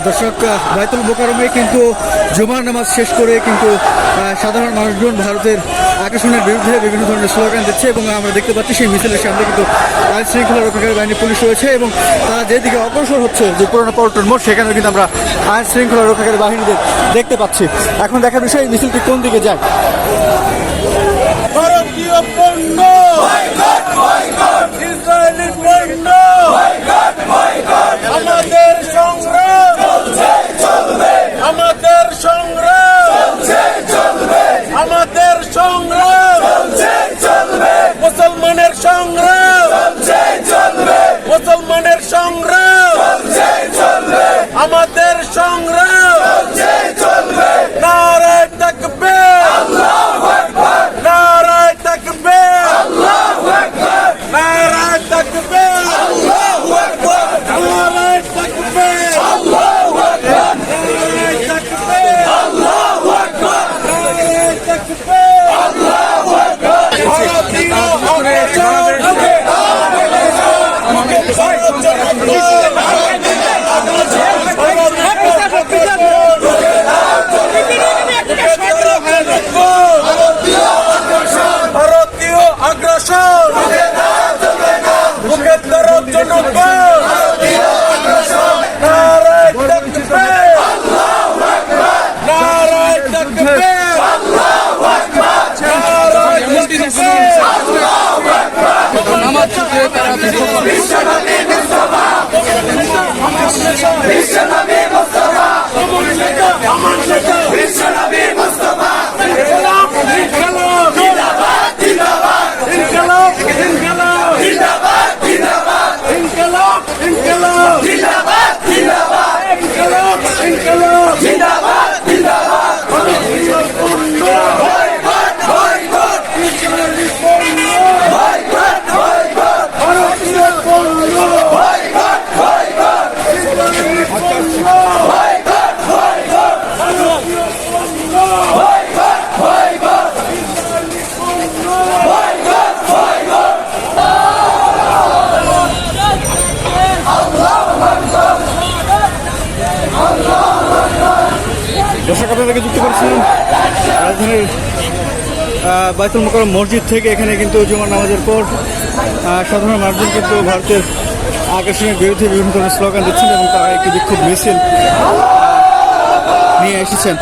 দর্শক, বাইতুল মোকাররমে কিন্তু জুমার নামাজ শেষ করে কিন্তু সাধারণ মানুষজন ভারতের আগ্রাসনের বিরুদ্ধে বিভিন্ন ধরনের স্লোগান দিচ্ছে এবং আমরা দেখতে পাচ্ছি সেই মিছিলের সামনে কিন্তু আইন শৃঙ্খলা রক্ষাকারী বাহিনী পুলিশ রয়েছে এবং তারা যেদিকে অগ্রসর হচ্ছে যে পুরোনো পল্টন মোড়, সেখানে কিন্তু আমরা আইন শৃঙ্খলা রক্ষাকারী বাহিনীদের দেখতে পাচ্ছি। এখন দেখার বিষয় এই মিছিলটি কোন দিকে যায়। ভারতীয় পণ্য ইসরায়েলি পণ্য আমাদের সংগ্রাম আমাদের সংগ্রাম আমাদের সংগ্রাম মুসলমানের সংগ্রাম মুসলমানের সংগ্রাম আমাদের সংগ্রাম নারায়ে তাকবীর নারায়ে তাকবীর নারায়ে তাকবীর নারায়ে তাকবীর নারায়ে তাকবীর নারায়ে তাকবীর ভারতীয় ভারতীয় আগ্রাসন মুখের জনগণ নারায়ে তাকবীর নারায়ে তাকবীর নামাজ শেষে তারা দর্শক, আপনাদেরকে যুক্ত করেছিলাম রাজধানীর বাইতুল মোকাররম মসজিদ থেকে। এখানে কিন্তু জুমার নামাজের পর সাধারণ মানুষজন কিন্তু ভারতের আগ্রাসনের বিরুদ্ধে বিভিন্ন ধরনের স্লোগান দিচ্ছেন এবং তারা একটি বিক্ষোভ মিছিল নিয়ে এসেছেন।